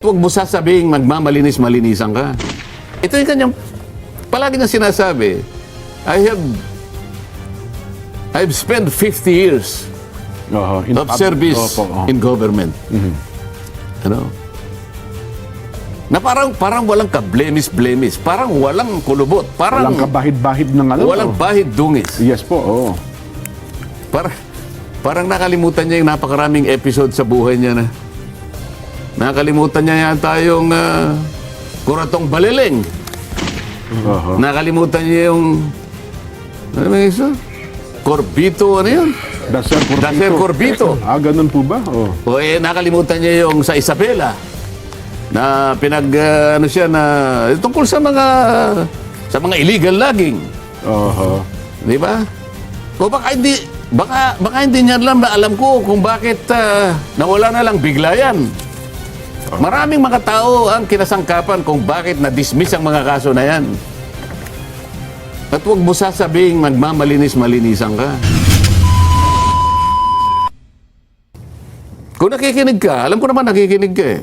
Huwag mo sasabing magmamalinis-malinisan ka. Ito yung kanyang, palagi na sinasabi, I've spent 50 years of service in government. Ano? Na parang walang ka-blemis-blemis, parang walang kulubot, parang walang kabahid-bahid ng ano. walang bahid-dungis. Yes po, oo. Parang nakalimutan niya yung napakaraming episode sa buhay niya na. Nakalimutan niya yata yung Kuratong Baliling. Nakalimutan niya yung ano ba yung isa? Corbito, ano yun? Daser Corbito. Ganun po ba? Oh. O nakalimutan niya yung sa Isabela na ano siya na tungkol sa mga illegal logging. Di ba? O baka hindi niya alam ko kung bakit nawala na lang bigla yan. Maraming mga tao ang kinasangkapan kung bakit na-dismiss ang mga kaso na yan. At huwag mo sasabing magmamalinis-malinisan ka. Kung nakikinig ka, alam ko naman nakikinig ka eh.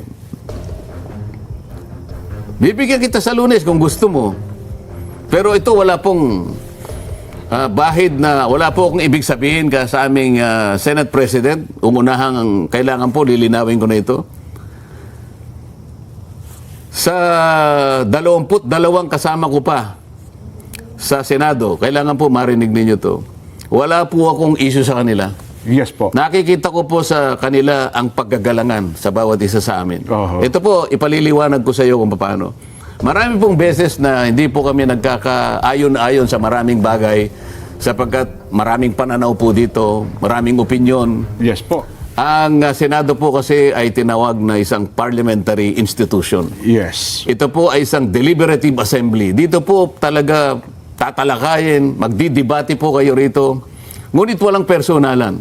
Bibigyan kita sa Lunes kung gusto mo. Pero ito wala pong wala po akong ibig sabihin ka sa aming Senate President. Umunahang kailangan po, lilinawin ko na ito. Sa 22 kasama ko pa sa Senado, kailangan po marinig ninyo to. Wala po akong issue sa kanila. Yes po. Nakikita ko po sa kanila ang paggagalangan sa bawat isa sa amin. Ito po, ipaliliwanag ko sa iyo kung paano. Marami pong beses na hindi po kami nagkakaayon-ayon sa maraming bagay sapagkat maraming pananaw po dito, maraming opinyon. Yes po. Ang Senado po kasi ay tinawag na isang parliamentary institution. Yes. Ito po ay isang deliberative assembly. Dito po talaga tatalakayin, magdidebate po kayo rito. Ngunit walang personalan.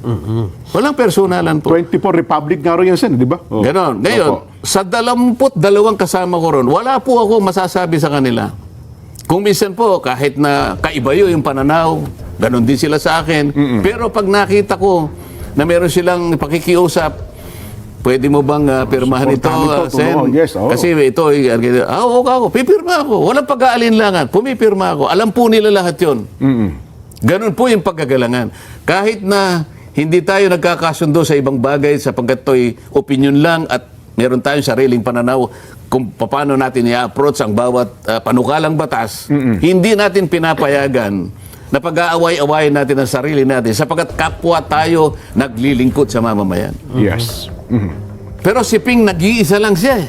Walang personalan po. 24 Republic nga rin yan, Sen, di ba? Ganon. Ngayon, sa 22 kasama ko ron, wala po ako masasabi sa kanila. Kung minsan po, kahit na kaiba yung pananaw, ganon din sila sa akin. Pero pag nakita ko na meron silang pakikiusap, pwede mo bang pirmahan ito, Sen? Yes, kasi ito, pipirma ako. Walang pag-aalinlangan. Pumipirma ako. Alam po nila lahat yun. Ganun po yung pagkagalangan. Kahit na hindi tayo nagkakasundo sa ibang bagay sapagkat ito'y opinion lang at meron tayong sariling pananaw kung paano natin i-approach ang bawat panukalang batas, hindi natin pinapayagan na pag-aaway-awayin natin ang sarili natin sapagkat kapwa tayo naglilingkod sa mamamayan. Yes. Pero si Ping nag-iisa lang siya.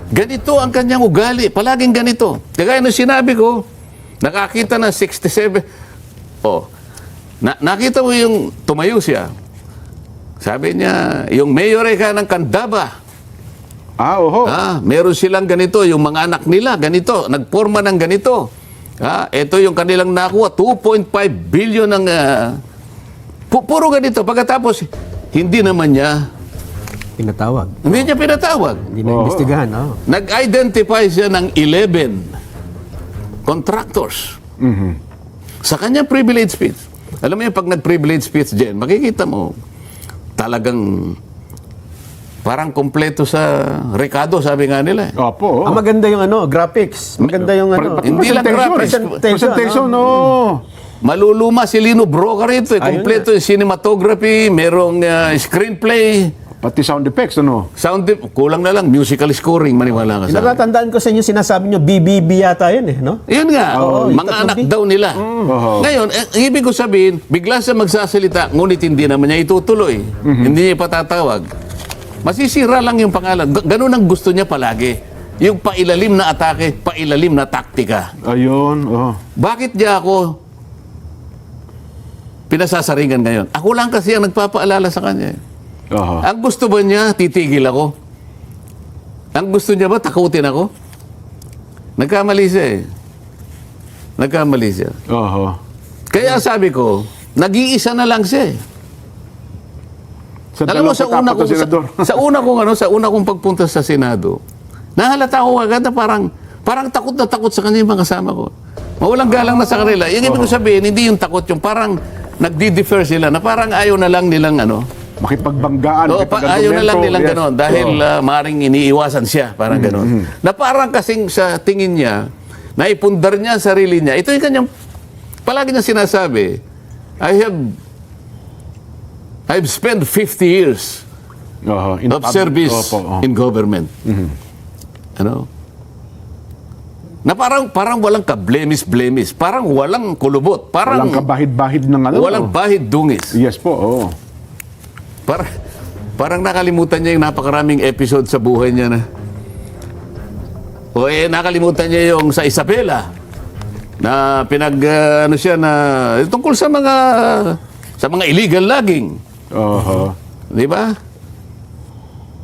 Ganito ang kanyang ugali. Palaging ganito. Kagaya na sinabi ko, nakakita na 67. Nakita mo yung tumayo siya. Sabi niya, yung mayor ka ng Candaba. Meron silang ganito. Yung mga anak nila, ganito. Nagporma ng ganito. Ito yung kanilang nakuha, 2.5 billion ng puro ganito. Pagkatapos, hindi naman niya pinatawag. Hindi niya pinatawag. Hindi na imbestigahan. Nag-identify siya ng 11 contractors. Sa kanyang privilege speech. Alam mo yung pag nag-privilege speech dyan, makikita mo, talagang parang kompleto sa Ricardo, sabi nga nila. Opo. Ang maganda yung graphics. Maganda yung Hindi lang graphics. Presentation, Maluluma si Lino Broca rito. Kompleto yung cinematography, merong screenplay. Pati sound effects, Kulang na lang, musical scoring, maniwala ka sa akin. Natatandaan ko sa inyo, sinasabi nyo, BBB yata yun no? Yun nga, mga anak daw nila. Ngayon, ibig ko sabihin, bigla siya magsasalita, ngunit hindi naman niya itutuloy. Hindi niya ipatatawag. Masisira lang yung pangalan. Ganun ang gusto niya palagi. Yung pailalim na atake, pailalim na taktika. Ayun, Bakit niya ako pinasasaringan ngayon? Ako lang kasi ang nagpapaalala sa kanya. Ang gusto ba niya, titigil ako? Ang gusto niya ba, takutin ako? Nagkamali siya Nagkamali siya. Kaya sabi ko, nag-iisa na lang siya Alam mo, sa una kong pagpunta sa Senado, nahalata ko agad na parang takot na takot sa kanya yung mga kasama ko. Mawalang galang na sa kanila. Yung ibig ko sabihin, hindi yung takot, yung parang nagdi-defer sila, na parang ayaw na lang nilang makipagbanggaan. Ayaw na lang nilang Yes. ganon dahil maring iniiwasan siya, parang ganon. Na parang kasing sa tingin niya, naipundar niya ang sarili niya. Ito yung kanyang, palagi niya sinasabi, I've spent 50 years of service in government. Ano? Na parang walang ka-blemis-blemis, parang walang kulubot, parang Walang kabahid-bahid ng ano. walang bahid dungis. Yes po, oo. Parang nakalimutan niya yung napakaraming episode sa buhay niya na. Nakalimutan niya yung sa Isabela na ano siya na tungkol sa mga illegal logging. Oho. Di ba?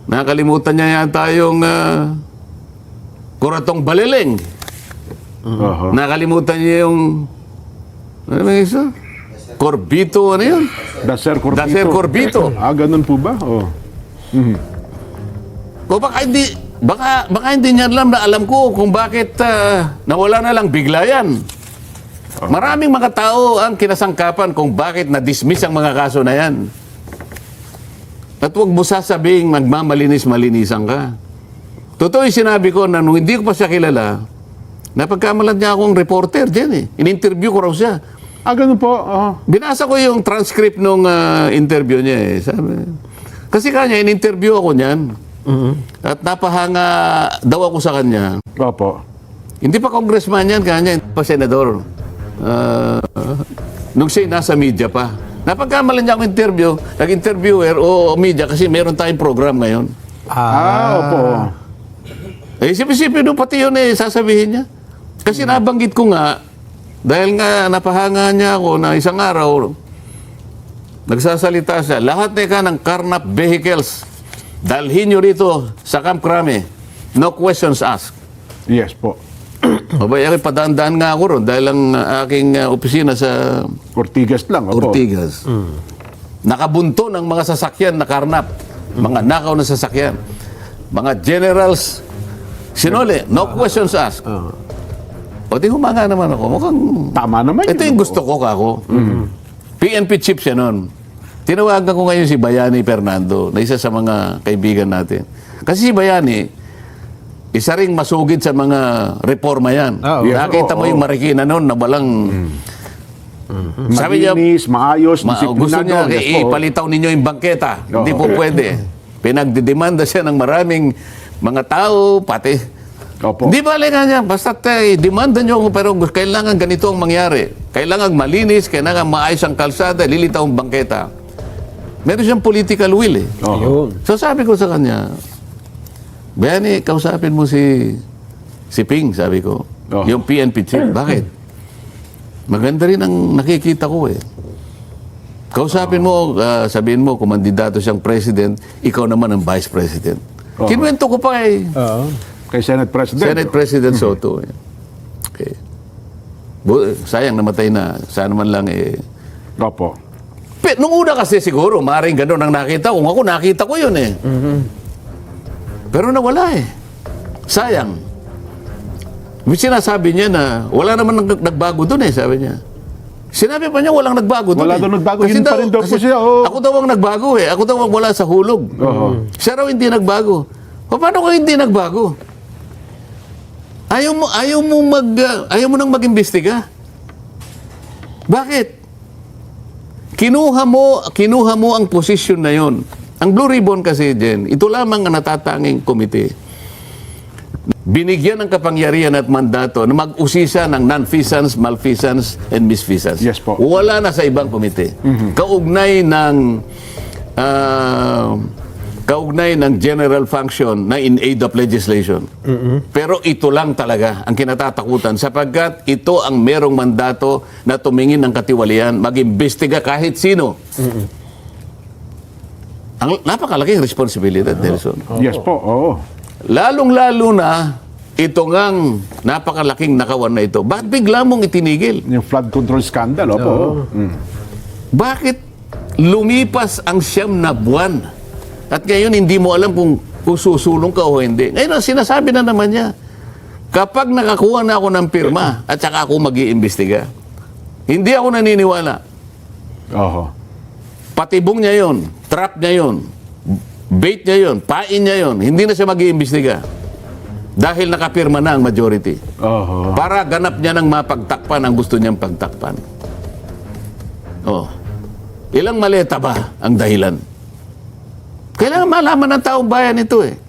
Nakalimutan niya yata yung Kuratong Baleleng. Oho. Nakalimutan niya yung ano ba isa? Corbito, ano yun? Daser Corbito. Daser Corbito. Ganun po ba? Oh. O baka hindi niya alam ko kung bakit nawala na lang bigla yan. Maraming mga tao ang kinasangkapan kung bakit na-dismiss ang mga kaso na yan. At huwag mo sasabing magmamalinis-malinisan ka. Totoo yung sinabi ko na nung hindi ko pa siya kilala, napagkamalan niya akong reporter dyan eh. In-interview ko raw siya. Ganun po. Binasa ko yung transcript nung interview niya eh. Sabi, kasi kanya, in-interview ako niyan. At napahanga daw ako sa kanya. Opo. Hindi pa congressman yan, kanya, hindi pa senador. Nung siya nasa media pa. Napagkamalan niya akong interview, nag-interviewer o media kasi meron tayong program ngayon. Opo. Isip-isipin nung pati yun sasabihin niya. Kasi nabanggit ko nga, dahil nga napahanga niya ako na isang araw, nagsasalita siya, lahat ng carnap vehicles, dalhin nyo rito sa Camp Crame. No questions asked. Yes po. Abay, padaan-daan nga ako ron dahil ang aking opisina sa Ortigas lang. Opo. Ortigas. Nakabunto ng mga sasakyan na karnap. Mga nakaw na sasakyan. Mga generals, sinole, no questions asked. O di humanga naman ako. Mukhang Tama naman ito yung gusto ko, kako. PNP chief siya nun. Tinawagan ko ngayon si Bayani Fernando na isa sa mga kaibigan natin. Kasi si Bayani, isa ring masugid sa mga reforma yan. Yes, Nakita mo yung Marikina noon na walang... Sabi niya, Malinis, maayos, gusto niya, disiplinado. Yes po. ipalitaw ninyo yung bangketa. Hindi po pwede. Pinagdidemanda siya ng maraming mga tao, pati... Opo. Hindi ba nga niya, basta demanda nyo, pero kailangan ganito ang mangyari. Kailangan malinis, kailangan maayos ang kalsada, lilitaw ang bangketa. Meron siyang political will eh. Yun. So sabi ko sa kanya, Bayani, kausapin mo si Ping, sabi ko. Yung PNP chief. Bakit? Maganda rin ang nakikita ko eh. Kausapin mo, sabihin mo, kung mandidato siyang president, ikaw naman ang vice president. Kinuwento ko pa eh. Kay Senate President. Senate President Soto. Eh. Okay. Sayang, namatay na. Sana man lang eh. Opo. Nung una kasi siguro, maaaring gano'n ang nakita. Kung ako, nakita ko yun eh. Pero nawala eh. Sayang. Sinasabi niya na wala naman nagbago doon eh, sabi niya. Sinabi pa niya walang nagbago doon. Wala daw nagbago. Yun pa rin daw po siya. Ako daw ang nagbago eh. Ako daw ang wala sa hulog. Siya raw hindi nagbago. Paano ko hindi nagbago? Ayaw mo nang mag-imbestiga. Bakit? Kinuha mo ang posisyon na yon. Ang Blue Ribbon kasi, Jen, ito lamang ang natatanging komite. Binigyan ng kapangyarihan at mandato na mag-usisa ng non-feasance, malfeasance, and misfeasance. Yes po. Wala na sa ibang komite. Kaugnay ng general function na in aid of legislation. Pero ito lang talaga ang kinatatakutan sapagkat ito ang merong mandato na tumingin ng katiwalian, mag-imbestiga kahit sino. Ang napakalaking responsibilidad, Nelson. Yes po, oo. Lalong-lalo na ito ngang napakalaking nakawan na ito. Bakit bigla mong itinigil? Yung flood control scandal, opo. Bakit lumipas ang 9 na buwan? At ngayon, hindi mo alam kung susulong ka o hindi. Ngayon, sinasabi na naman niya, kapag nakakuha na ako ng pirma at saka ako mag-iimbestiga, hindi ako naniniwala. Oho. patibong niya yon, trap niya yon, bait niya yon, pain niya yon, hindi na siya mag-iimbestiga. Dahil nakapirma na ang majority. Oho. Para ganap niya ng mapagtakpan ang gusto niyang pagtakpan. Oh. Ilang maleta ba ang dahilan? Kailangan malaman ng taong bayan ito eh.